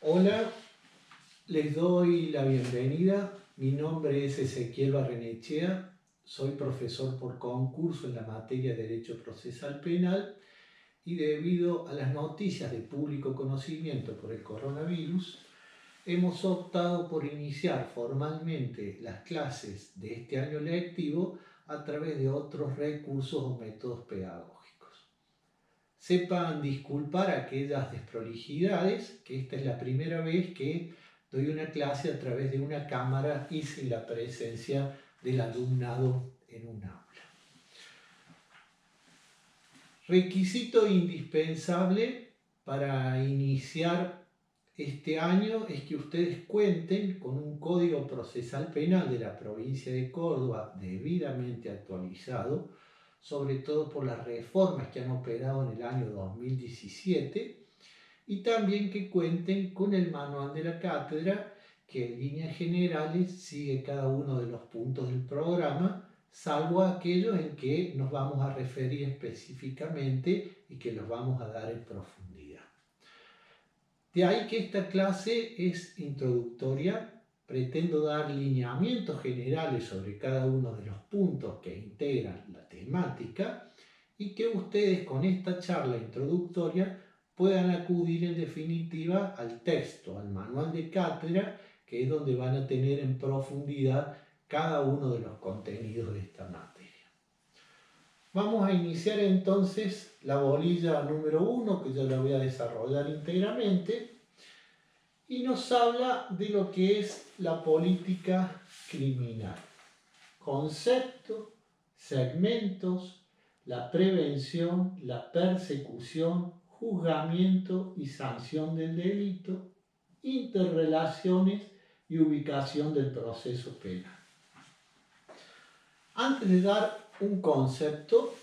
Hola, les doy la bienvenida. Mi nombre es Ezequiel Barrenechea, soy profesor por concurso en la materia de Derecho Procesal Penal y debido a las noticias de público conocimiento por el coronavirus, hemos optado por iniciar formalmente las clases de este año lectivo a través de otros recursos o métodos pedagógicos. Sepan disculpar aquellas desprolijidades, que esta es la primera vez que doy una clase a través de una cámara y sin la presencia del alumnado en un aula. Requisito indispensable para iniciar este año es que ustedes cuenten con un Código Procesal Penal de la provincia de Córdoba debidamente actualizado, sobre todo por las reformas que han operado en el año 2017, y también que cuenten con el manual de la cátedra, que en líneas generales sigue cada uno de los puntos del programa, salvo aquellos en que nos vamos a referir específicamente y que los vamos a dar en profundidad. De ahí que esta clase es introductoria. Pretendo dar lineamientos generales sobre cada uno de los puntos que integran la temática y que ustedes con esta charla introductoria puedan acudir en definitiva al texto, al manual de cátedra, que es donde van a tener en profundidad cada uno de los contenidos de esta materia. Vamos a iniciar entonces la bolilla número 1, que yo la voy a desarrollar íntegramente, y nos habla de lo que es la política criminal. Concepto, segmentos, la prevención, la persecución, juzgamiento y sanción del delito, interrelaciones y ubicación del proceso penal. Antes de dar un concepto,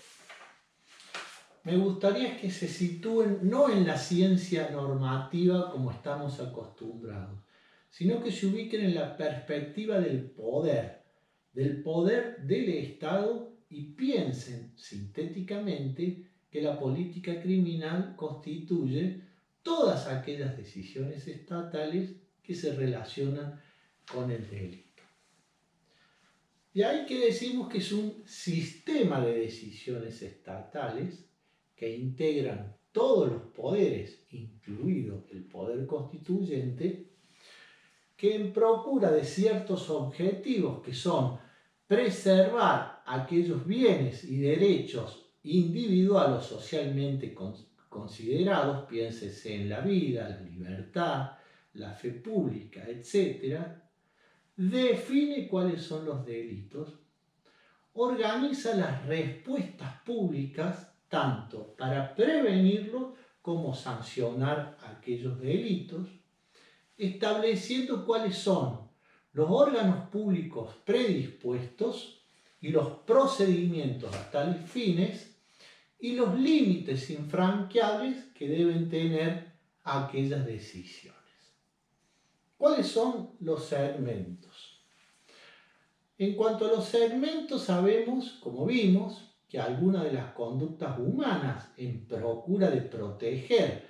me gustaría que se sitúen no en la ciencia normativa como estamos acostumbrados, sino que se ubiquen en la perspectiva del poder del Estado, y piensen sintéticamente que la política criminal constituye todas aquellas decisiones estatales que se relacionan con el delito. De ahí que decimos que es un sistema de decisiones estatales que integran todos los poderes, incluido el poder constituyente, que en procura de ciertos objetivos que son preservar aquellos bienes y derechos individuales o socialmente considerados, piénsese en la vida, la libertad, la fe pública, etc., define cuáles son los delitos, organiza las respuestas públicas tanto para prevenirlos como sancionar aquellos delitos, estableciendo cuáles son los órganos públicos predispuestos y los procedimientos a tales fines y los límites infranqueables que deben tener aquellas decisiones. ¿Cuáles son los segmentos? En cuanto a los segmentos, sabemos, como vimos, que algunas de las conductas humanas en procura de proteger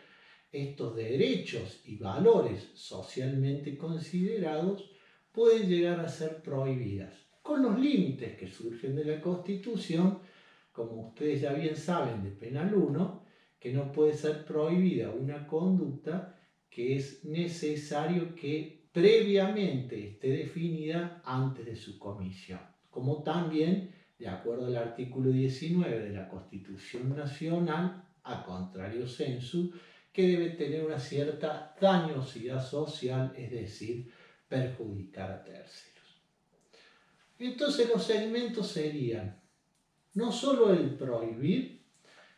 estos derechos y valores socialmente considerados pueden llegar a ser prohibidas, con los límites que surgen de la Constitución, como ustedes ya bien saben de Penal 1, que no puede ser prohibida una conducta que es necesario que previamente esté definida antes de su comisión, como también, de acuerdo al artículo 19 de la Constitución Nacional, a contrario sensu, que debe tener una cierta dañosidad social, es decir, perjudicar a terceros. Entonces los segmentos serían no solo el prohibir,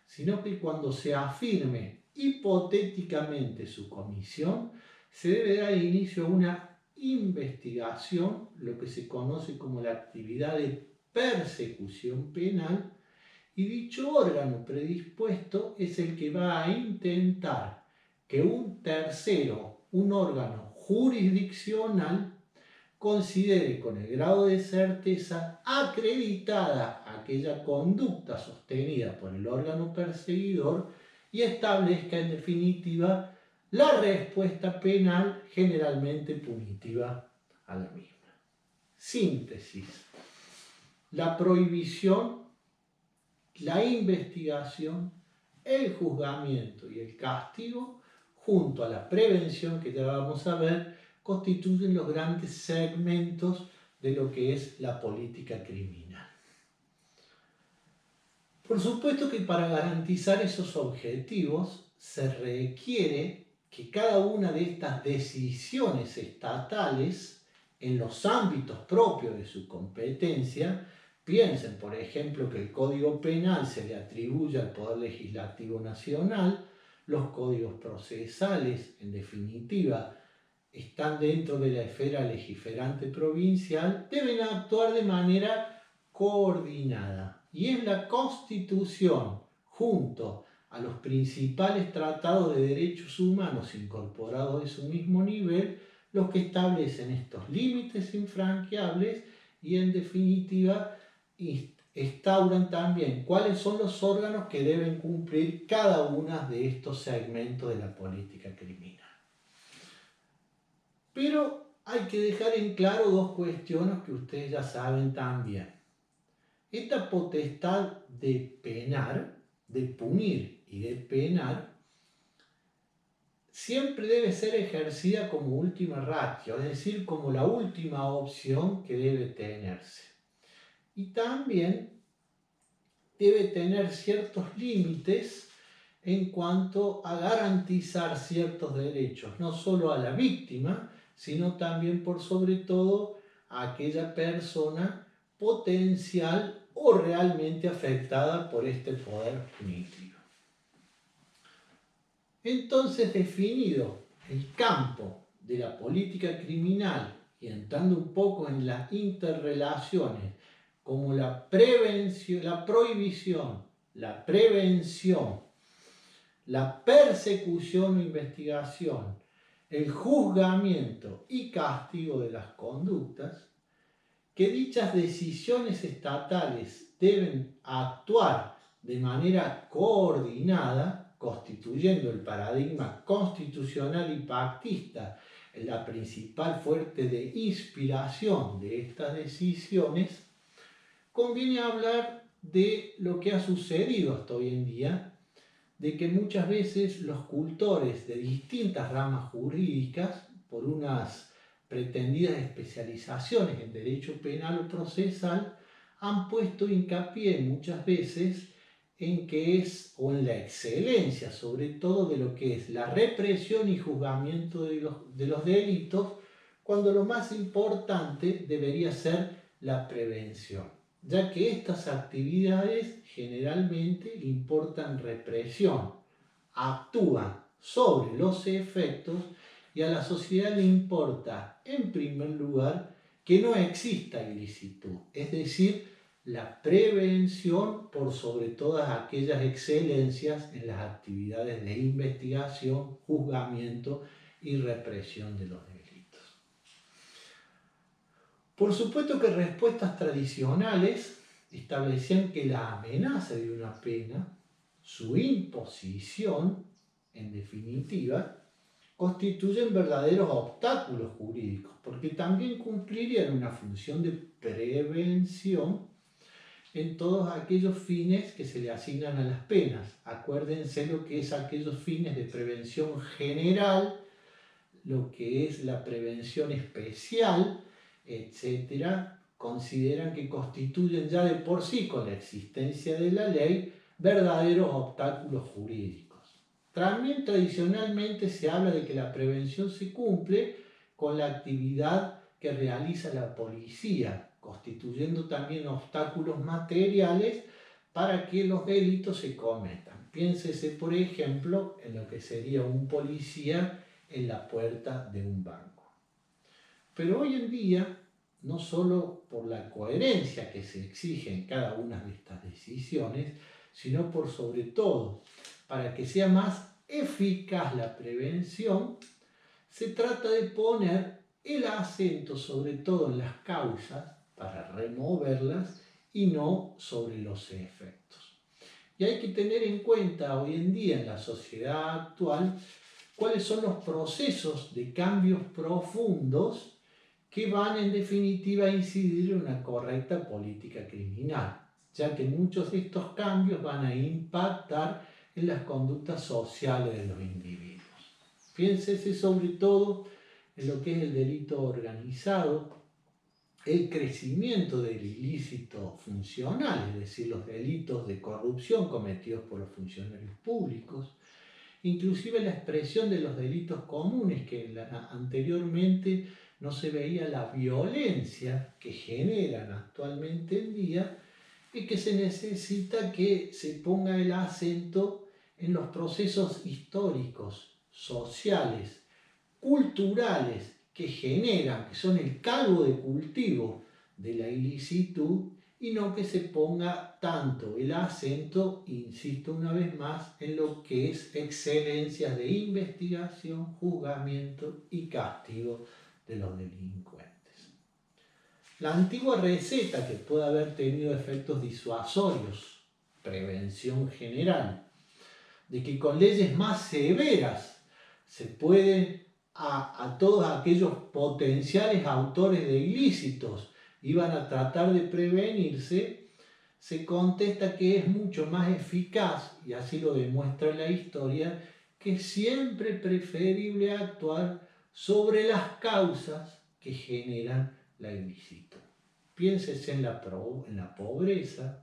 sino que cuando se afirme hipotéticamente su comisión, se debe dar inicio a una investigación, lo que se conoce como la actividad de persecución penal, y dicho órgano predispuesto es el que va a intentar que un tercero, un órgano jurisdiccional, considere con el grado de certeza acreditada aquella conducta sostenida por el órgano perseguidor y establezca en definitiva la respuesta penal generalmente punitiva a la misma. Síntesis: la prohibición, la investigación, el juzgamiento y el castigo, junto a la prevención que ya vamos a ver, constituyen los grandes segmentos de lo que es la política criminal. Por supuesto que para garantizar esos objetivos se requiere que cada una de estas decisiones estatales, en los ámbitos propios de su competencia, piensen, por ejemplo, que el Código Penal se le atribuye al Poder Legislativo Nacional, los códigos procesales, en definitiva, están dentro de la esfera legiferante provincial, deben actuar de manera coordinada. Y es la Constitución, junto a los principales tratados de derechos humanos incorporados de su mismo nivel, los que establecen estos límites infranqueables y, en definitiva, instauran también cuáles son los órganos que deben cumplir cada uno de estos segmentos de la política criminal. Pero hay que dejar en claro dos cuestiones que ustedes ya saben también. Esta potestad de penar, de punir y de penar, siempre debe ser ejercida como última ratio, es decir, como la última opción que debe tenerse. Y también debe tener ciertos límites en cuanto a garantizar ciertos derechos, no solo a la víctima, sino también por sobre todo a aquella persona potencial o realmente afectada por este poder punitivo. Entonces, definido el campo de la política criminal y entrando un poco en las interrelaciones como la prevención, la prohibición, la prevención, la persecución o investigación, el juzgamiento y castigo de las conductas, que dichas decisiones estatales deben actuar de manera coordinada, constituyendo el paradigma constitucional y pactista la principal fuente de inspiración de estas decisiones, conviene hablar de lo que ha sucedido hasta hoy en día, de que muchas veces los cultores de distintas ramas jurídicas, por unas pretendidas especializaciones en derecho penal o procesal, han puesto hincapié muchas veces en que es, o en la excelencia sobre todo de lo que es la represión y juzgamiento de los delitos, cuando lo más importante debería ser la prevención, ya que estas actividades generalmente importan represión, actúan sobre los efectos y a la sociedad le importa, en primer lugar, que no exista ilicitud, es decir, la prevención por sobre todas aquellas excelencias en las actividades de investigación, juzgamiento y represión de los delitos. Por supuesto que respuestas tradicionales establecían que la amenaza de una pena, su imposición, en definitiva, constituyen verdaderos obstáculos jurídicos, porque también cumplirían una función de prevención en todos aquellos fines que se le asignan a las penas. Acuérdense lo que es aquellos fines de prevención general, lo que es la prevención especial, etcétera, consideran que constituyen ya de por sí, con la existencia de la ley, verdaderos obstáculos jurídicos. También tradicionalmente se habla de que la prevención se cumple con la actividad que realiza la policía, constituyendo también obstáculos materiales para que los delitos se cometan. Piénsese, por ejemplo, en lo que sería un policía en la puerta de un banco. Pero hoy en día, no solo por la coherencia que se exige en cada una de estas decisiones, sino por sobre todo para que sea más eficaz la prevención, se trata de poner el acento sobre todo en las causas para removerlas y no sobre los efectos. Y hay que tener en cuenta hoy en día en la sociedad actual cuáles son los procesos de cambios profundos que van en definitiva a incidir en una correcta política criminal, ya que muchos de estos cambios van a impactar en las conductas sociales de los individuos. Piénsese sobre todo en lo que es el delito organizado, el crecimiento del ilícito funcional, es decir, los delitos de corrupción cometidos por los funcionarios públicos, inclusive la expresión de los delitos comunes, que anteriormente no se veía la violencia que generan actualmente en día, y que se necesita que se ponga el acento en los procesos históricos, sociales, culturales que generan, que son el caldo de cultivo de la ilicitud, y no que se ponga tanto el acento, insisto una vez más, en lo que es excelencias de investigación, juzgamiento y castigo de los delincuentes. La antigua receta, que puede haber tenido efectos disuasorios, prevención general, de que con leyes más severas se pueden a todos aquellos potenciales autores de ilícitos iban a tratar de prevenirse, se contesta que es mucho más eficaz, y así lo demuestra la historia, que siempre es preferible actuar sobre las causas que generan la ilícito. Piénsese en la pobreza,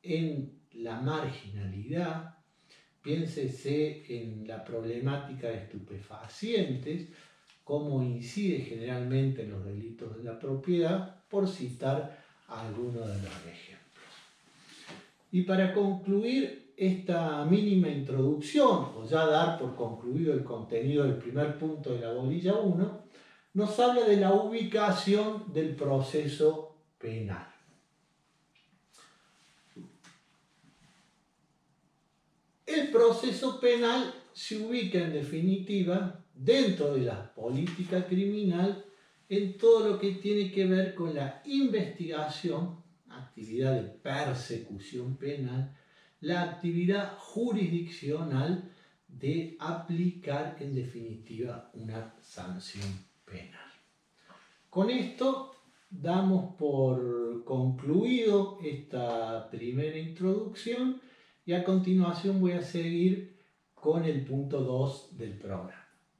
en la marginalidad, piénsese en la problemática de estupefacientes, cómo incide generalmente en los delitos de la propiedad, por citar algunos de los ejemplos. Y para concluir esta mínima introducción, o ya dar por concluido el contenido del primer punto de la bolilla 1, nos habla de la ubicación del proceso penal. El proceso penal se ubica en definitiva dentro de la política criminal en todo lo que tiene que ver con la investigación, actividad de persecución penal, la actividad jurisdiccional de aplicar en definitiva una sanción penal. Con esto damos por concluido esta primera introducción y a continuación voy a seguir con el punto 2 del programa.